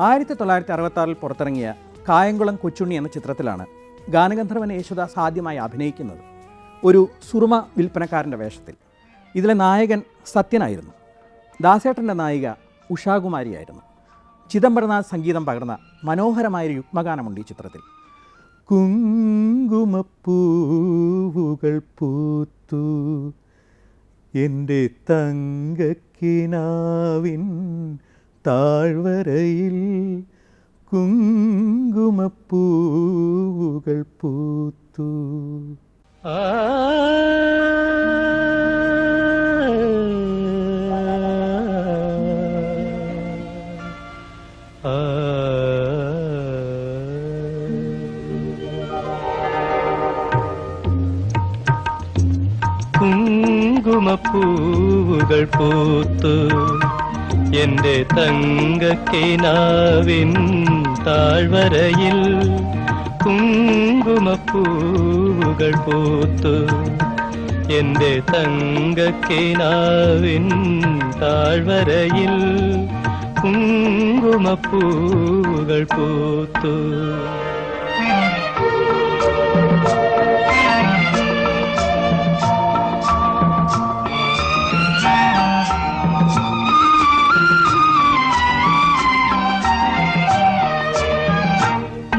1966 പുറത്തിറങ്ങിയ കായംകുളം കൊച്ചുണ്ണി എന്ന ചിത്രത്തിലാണ് ഗാനഗന്ധർവൻ യേശുദാസ് ആദ്യമായി അഭിനയിക്കുന്നത്. ഒരു സുറുമ വിൽപ്പനക്കാരൻ്റെ വേഷത്തിൽ. ഇതിലെ നായകൻ സത്യനായിരുന്നു. ദാസേട്ടൻ്റെ നായിക ഉഷാകുമാരിയായിരുന്നു. ചിദംബരനാഥ് സംഗീതം പകർന്ന മനോഹരമായൊരു യുഗ്മഗാനമുണ്ട് ഈ ചിത്രത്തിൽ. കുങ്കുമപ്പൂവുകൾ പൂത്തു എൻ്റെ തങ്കക്കിനാവിൻ താഴ്വരയിൽ, കുങ്കുമപ്പൂവുകൾ പൂത്തു. കുങ്കുമപ്പൂവുകൾ പൂത്തു എൻ്റെ തങ്കക്കിനാവിൻ താഴ്വരയിൽ, കുങ്കുമപ്പൂവുകൾ പൂത്തു എൻ്റെ തങ്കക്കിനാവിൻ താഴ്വരയിൽ, കുങ്കുമപ്പൂവുകൾ പൂത്തു.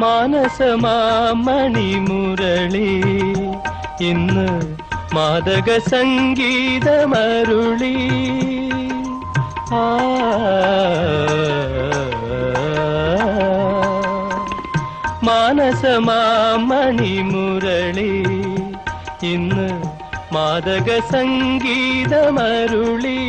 മാനസമാമണിമുരളി ഇന്ന് മാദക സംഗീതമരുളി, മാനസമാമണിമുരളി ഇന്ന് മാദക സംഗീതമരുളി.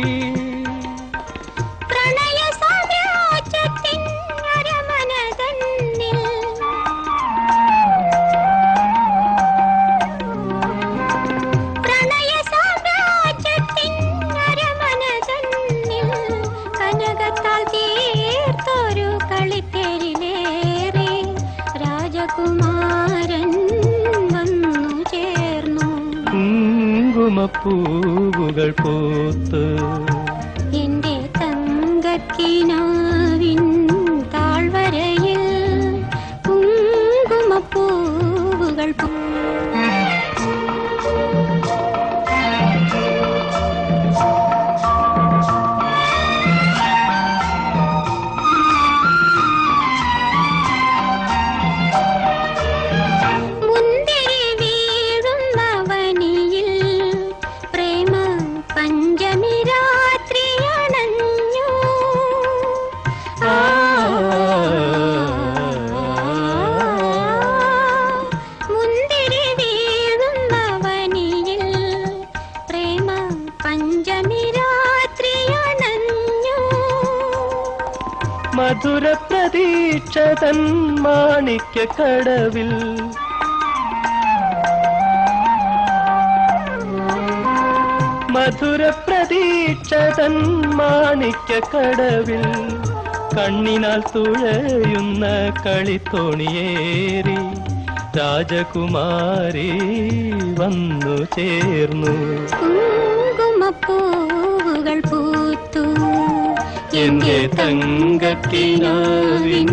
കുങ്കുമപ്പൂവുകൾ പൂത്ത് എൻ്റെ തങ്കക്കിനാവിൻ താഴ്വരയിൽ, കുങ്കുമപ്പൂവുകൾ മധുര പ്രതീക്ഷതൻ മാണിക്യക്കടവിൽ, മധുര പ്രതീക്ഷതൻ മാണിക്യക്കടവിൽ, കണ്ണിനാൽ തുഴയുന്ന കളിത്തോണിയേറി രാജകുമാരി വന്നു ചേർന്നു. കുങ്കുമപ്പൂവുകൾ പൂത്തു എൻ്റെ തങ്കക്കിനാവിൻ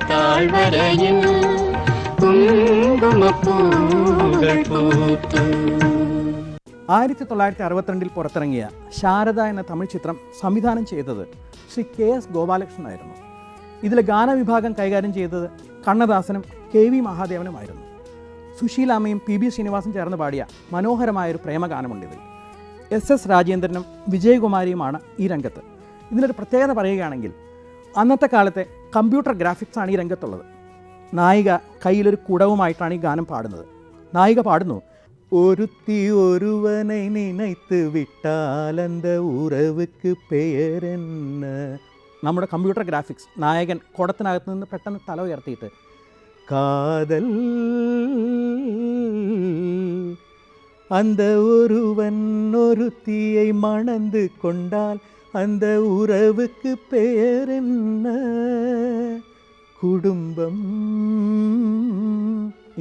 താഴ്വരയിൽ, കുങ്കുമപ്പൂവുകൾ പൂത്തു. 1962 പുറത്തിറങ്ങിയ ശാരദ എന്ന തമിഴ് ചിത്രം സംവിധാനം ചെയ്തത് ശ്രീ KS ഗോപാലകൃഷ്ണനായിരുന്നു. ഇതിലെ ഗാനവിഭാഗം കൈകാര്യം ചെയ്തത് കണ്ണദാസനും KV മഹാദേവനുമായിരുന്നു. സുശീലാമ്മയും PB ശ്രീനിവാസും ചേർന്ന് പാടിയ മനോഹരമായൊരു പ്രേമഗാനമുണ്ടിതിൽ. SS രാജേന്ദ്രനും വിജയകുമാരിയുമാണ് ഈ രംഗത്ത്. ഇതിനൊരു പ്രത്യേകത പറയുകയാണെങ്കിൽ, അന്നത്തെ കാലത്തെ കമ്പ്യൂട്ടർ ഗ്രാഫിക്സാണ് ഈ രംഗത്തുള്ളത്. നായിക കയ്യിലൊരു കുടവുമായിട്ടാണ് ഈ ഗാനം പാടുന്നത്. നായിക പാടുന്നു, ഒരുത്തി ഒരുവനെ നിനൈത്ത് വിട്ടാലന്ത ഉറവുക്ക് പേരെന്ന. നമ്മുടെ കമ്പ്യൂട്ടർ ഗ്രാഫിക്സ്. നായകൻ കുടത്തിനകത്ത് നിന്ന് പെട്ടെന്ന് തല ഉയർത്തിയിട്ട് കാതൽ അന്ത ഒരുവൻ ഒരുത്തിയെ മണந்து കൊണ്ടാൽ அந்த உறவுக்கு பெயர் என்ன, കുടുംബം.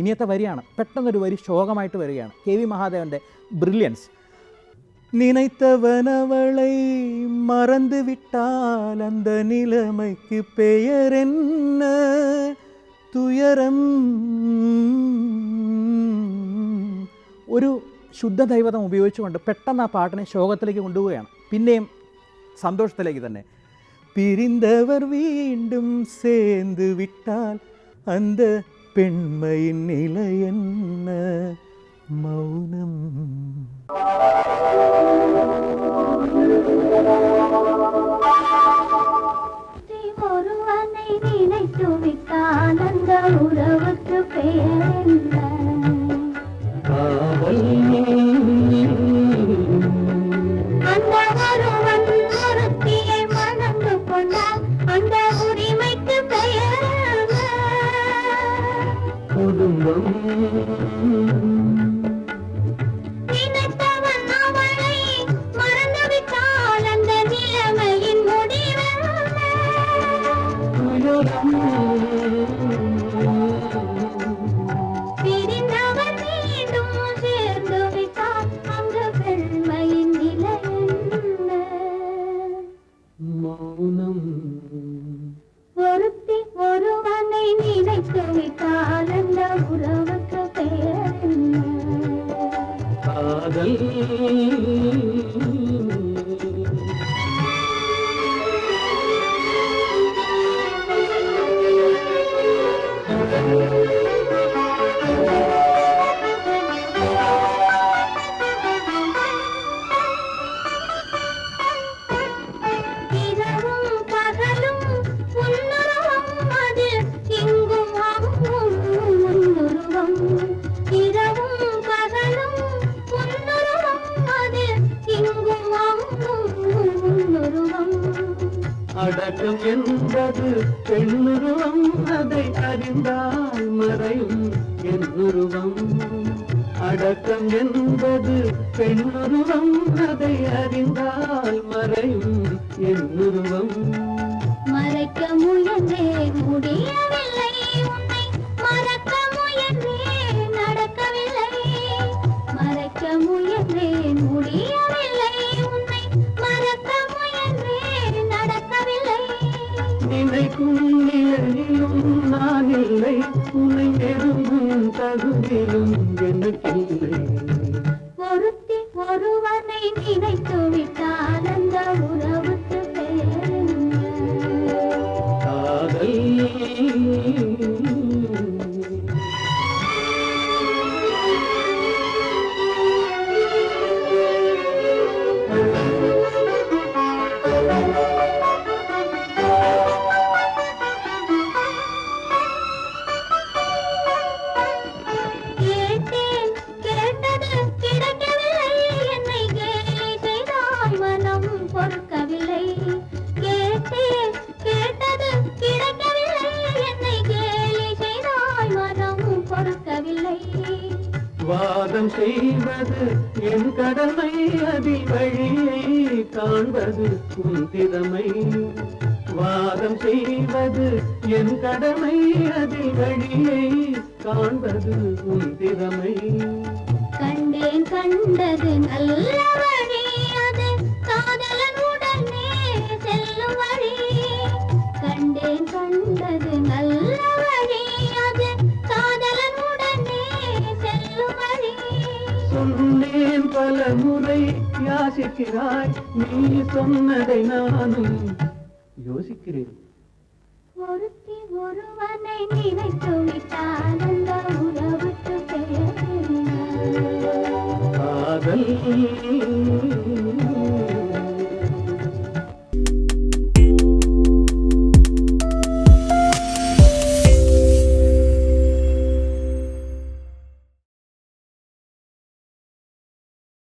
ഇനിയത്തെ വരിയാണ്. പെട്ടെന്നൊരു വരി ശോകമായിട്ട് വരികയാണ്. KV മഹാദേവൻ്റെ brilliance. நினைத்தவன் அவளை மறந்து விட்டால் அந்த நிலைமைக்கு பெயர் என்ன? തുയരം. ഒരു ശുദ്ധദൈവതം ഉപയോഗിച്ചുകൊണ്ട് പെട്ടെന്ന് ആ പാട്ടിനെ ശോകത്തിലേക്ക് കൊണ്ടുപോവുകയാണ്. പിന്നെയും സന്തോഷത്തിലേക്ക് തന്നെ. പിരിന്തവർ വീണ്ടും சேர்ந்து വിട്ടാൽ அந்த പെൺമയിൻ നിലയെന്ന മൗനം. ஒருவனை நினைத்து விட்டால் அந்த உறவுக்கு பெயர் என்ன? அந்த ஒருவன் ஒருத்தியை மணந்து கொண்டால் அந்த உரிமைக்கு பெயர் என்ன? குடும்பம். நினைத்தவன் அவளை மறந்து விட்டால் அந்த நிலைமையின் முடிவென்ன? பிரிந்தவர் மீண்டும் சேர்ந்து விட்டால் அந்த பெண்மையின் நிலை என்ன? மௌனம். ஒருத்தி ஒருவனை நினைத்து விட்டால் அந்த உறவுக்கு பெயர் என்ன? காதல். இரவும் பகலும் உன்னுருவம் அது இங்கும் அங்கும் உன்னுருவம். இரவும் பகலும் உன்னுருவம் அது இங்கும் அங்கும் உன்னுருவம். அடக்கம் என்பது பெண்ணுருவம், அதை அறிந்தால் மறையும் என்னுருவம். அடக்கம் என்பது பெண்ணுருவம், அதை அறிந்தால் மறையும் என்னுருவம். மறைக்க முயன்றேன் முடியவில்லை உன்னை, மறக்க முயன்றேன் நடக்கவில்லை. மறைக்க முயன்றேன் முடியவில்லை உன்னை, மறக்க முயன்றேன் நடக்கவில்லை. நினைக்கும் நிலையிலும் நான் இல்லை, உன்னை நெருங்கும் தகுதியும் எனக்கில்லை. ஒருத்தி ஒருவனை நினைத்து விட்டால் அந்த உறவுக்கு பெயர் என்ன? காதல். கேட்டேன் கேட்டது கிடைக்கவில்லை, என்னை கேலி செய்தால் மனம் பொறுக்கவில்லை. கேட்டேன் கேட்டது கிடைக்கவில்லை, என்னை கேலி செய்தால் மனம் பொறுக்கவில்லை. வாதம் செய்வது என் கடமை, அதில் வழியை காண்பது உன் திறமை. வாதம் செய்வது என் கடமை, அதில் வழியை காண்பது உன் திறமை. கண்டேன் கண்டது நல்ல வழி, அது காதலன் உடனே செல்லும் வழி. கண்டேன் கண்டது நல்ல வழி, அது காதலன் உடனே செல்லும் வழி. சொன்னேன் பல முறை யாசிக்கிறாய், நீ சொன்னதை நானும் யோசிக்கிறேன். ஒருத்தி ஒருவனை நினைத்து விட்டால்